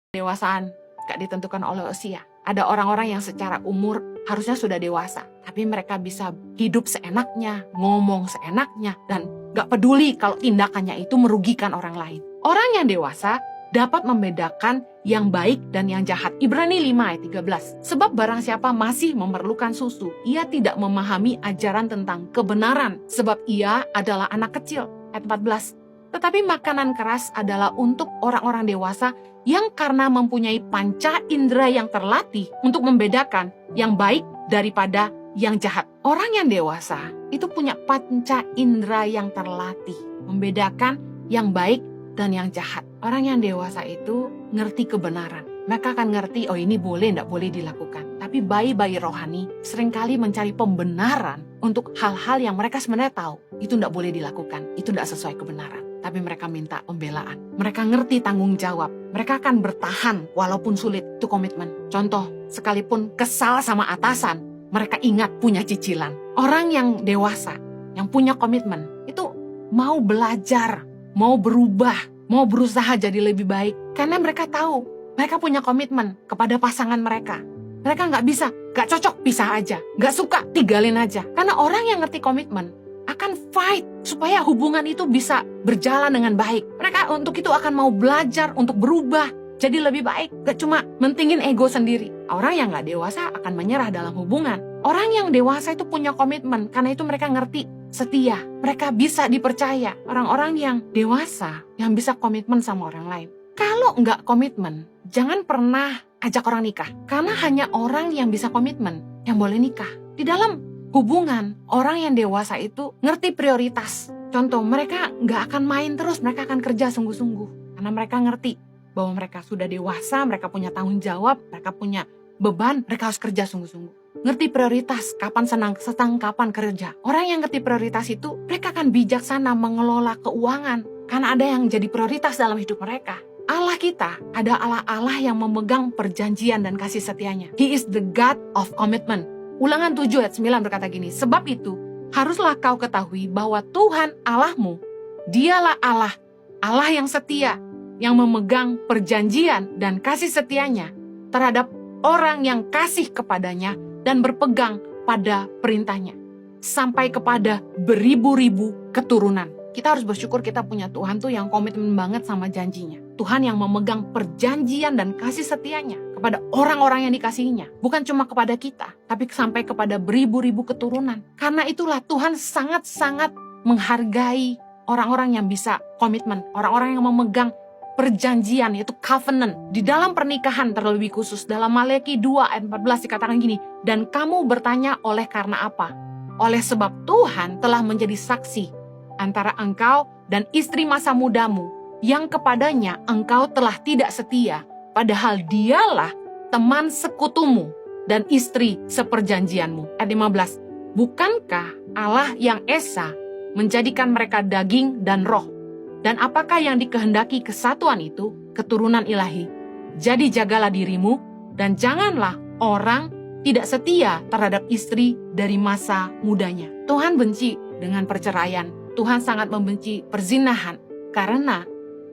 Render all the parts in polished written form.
Dewasaan gak ditentukan oleh usia. Ada orang-orang yang secara umur harusnya sudah dewasa, tapi mereka bisa hidup seenaknya, ngomong seenaknya, dan gak peduli kalau tindakannya itu merugikan orang lain. Orang yang dewasa dapat membedakan yang baik dan yang jahat. Ibrani 5 ayat 13. Sebab barang siapa masih memerlukan susu, ia tidak memahami ajaran tentang kebenaran, sebab ia adalah anak kecil. Ayat 14. Tetapi makanan keras adalah untuk orang-orang dewasa yang karena mempunyai panca indera yang terlatih untuk membedakan yang baik daripada yang jahat. Orang yang dewasa itu punya panca indera yang terlatih, membedakan yang baik dan yang jahat. Orang yang dewasa itu ngerti kebenaran. Mereka akan ngerti, oh ini boleh, tidak boleh dilakukan. Tapi bayi-bayi rohani seringkali mencari pembenaran untuk hal-hal yang mereka sebenarnya tahu. Itu tidak boleh dilakukan, itu tidak sesuai kebenaran. Tapi mereka minta pembelaan. Mereka ngerti tanggung jawab. Mereka akan bertahan walaupun sulit. Itu komitmen. Contoh, sekalipun kesal sama atasan, mereka ingat punya cicilan. Orang yang dewasa, yang punya komitmen, itu mau belajar, mau berubah, mau berusaha jadi lebih baik. Karena mereka tahu, mereka punya komitmen kepada pasangan mereka. Mereka nggak bisa, nggak cocok, pisah aja. Nggak suka, tinggalin aja. Karena orang yang ngerti komitmen akan fight supaya hubungan itu bisa berjalan dengan baik. Mereka untuk itu akan mau belajar untuk berubah jadi lebih baik. Gak cuma mentingin ego sendiri. Orang yang gak dewasa akan menyerah dalam hubungan. Orang yang dewasa itu punya komitmen. Karena itu mereka ngerti setia. Mereka bisa dipercaya. Orang-orang yang dewasa yang bisa komitmen sama orang lain. Kalau gak komitmen, jangan pernah ajak orang nikah. Karena hanya orang yang bisa komitmen yang boleh nikah. Di dalam hubungan, orang yang dewasa itu ngerti prioritas. Contoh, mereka nggak akan main terus, mereka akan kerja sungguh-sungguh. Karena mereka ngerti bahwa mereka sudah dewasa, mereka punya tanggung jawab, mereka punya beban, mereka harus kerja sungguh-sungguh. Ngerti prioritas, kapan senang, kapan kerja. Orang yang ngerti prioritas itu, mereka akan bijaksana mengelola keuangan. Karena ada yang jadi prioritas dalam hidup mereka. Allah kita ada Allah yang memegang perjanjian dan kasih setianya. He is the God of commitment. Ulangan 7 ayat 9 berkata gini, sebab itu haruslah kau ketahui bahwa Tuhan Allahmu, dialah Allah, Allah yang setia, yang memegang perjanjian dan kasih setianya terhadap orang yang kasih kepadanya dan berpegang pada perintahnya, sampai kepada beribu-ribu keturunan. Kita harus bersyukur kita punya Tuhan tuh yang komitmen banget sama janjinya. Tuhan yang memegang perjanjian dan kasih setianya kepada orang-orang yang dikasihinya. Bukan cuma kepada kita, tapi sampai kepada beribu-ribu keturunan. Karena itulah Tuhan sangat-sangat menghargai orang-orang yang bisa komitmen. Orang-orang yang memegang perjanjian, yaitu covenant. Di dalam pernikahan terlebih khusus, dalam Maleakhi 2 ayat 14 dikatakan gini, dan kamu bertanya oleh karena apa? Oleh sebab Tuhan telah menjadi saksi antara engkau dan istri masa mudamu, yang kepadanya engkau telah tidak setia, padahal dialah teman sekutumu dan istri seperjanjianmu. Ayat 15, bukankah Allah yang esa menjadikan mereka daging dan roh? Dan apakah yang dikehendaki kesatuan itu? Keturunan ilahi. Jadi jagalah dirimu, dan janganlah orang tidak setia terhadap istri dari masa mudanya. Tuhan benci dengan perceraian. Tuhan sangat membenci perzinahan karena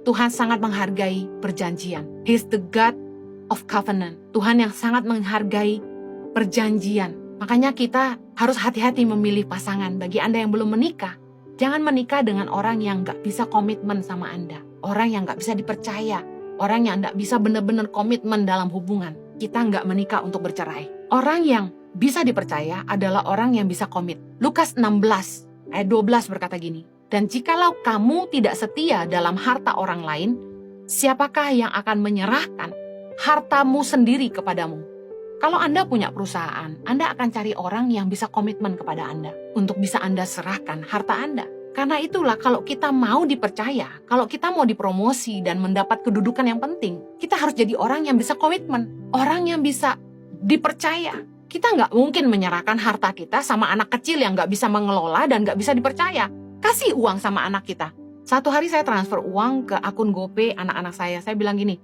Tuhan sangat menghargai perjanjian. He is the God of covenant. Tuhan yang sangat menghargai perjanjian. Makanya kita harus hati-hati memilih pasangan. Bagi Anda yang belum menikah, jangan menikah dengan orang yang gak bisa komitmen sama Anda. Orang yang gak bisa dipercaya. Orang yang gak bisa benar-benar komitmen dalam hubungan. Kita gak menikah untuk bercerai. Orang yang bisa dipercaya adalah orang yang bisa komit. Lukas 16 ayat 12 berkata gini, dan jikalau kamu tidak setia dalam harta orang lain, siapakah yang akan menyerahkan hartamu sendiri kepadamu? Kalau Anda punya perusahaan, Anda akan cari orang yang bisa komitmen kepada Anda untuk bisa Anda serahkan harta Anda. Karena itulah kalau kita mau dipercaya, kalau kita mau dipromosi dan mendapat kedudukan yang penting, kita harus jadi orang yang bisa komitmen, orang yang bisa dipercaya. Kita nggak mungkin menyerahkan harta kita sama anak kecil yang nggak bisa mengelola dan nggak bisa dipercaya. Kasih uang sama anak kita. Satu hari saya transfer uang ke akun GoPay anak-anak saya. Saya bilang gini,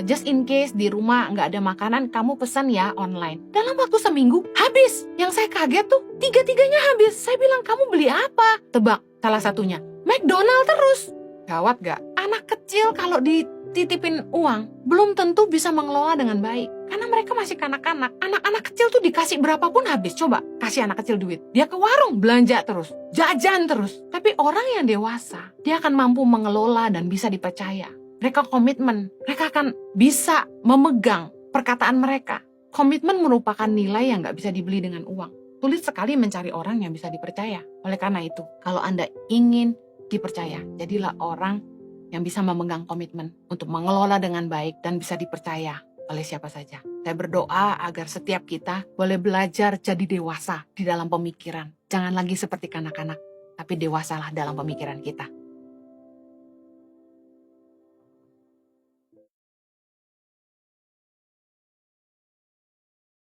just in case di rumah nggak ada makanan, kamu pesan ya online. Dalam waktu seminggu, habis. Yang saya kaget tuh, tiga-tiganya habis. Saya bilang, kamu beli apa? Tebak, salah satunya, McDonald terus. Gawat gak? Anak kecil kalau titipin uang, belum tentu bisa mengelola dengan baik. Karena mereka masih kanak-kanak. Anak-anak kecil tuh dikasih berapapun habis. Coba kasih anak kecil duit. Dia ke warung belanja terus, jajan terus. Tapi orang yang dewasa, dia akan mampu mengelola dan bisa dipercaya. Mereka komitmen, mereka akan bisa memegang perkataan mereka. Komitmen merupakan nilai yang gak bisa dibeli dengan uang. Sulit sekali mencari orang yang bisa dipercaya. Oleh karena itu, kalau Anda ingin dipercaya, jadilah orang yang bisa memegang komitmen untuk mengelola dengan baik dan bisa dipercaya oleh siapa saja. Saya berdoa agar setiap kita boleh belajar jadi dewasa di dalam pemikiran. Jangan lagi seperti kanak-kanak, tapi dewasalah dalam pemikiran kita.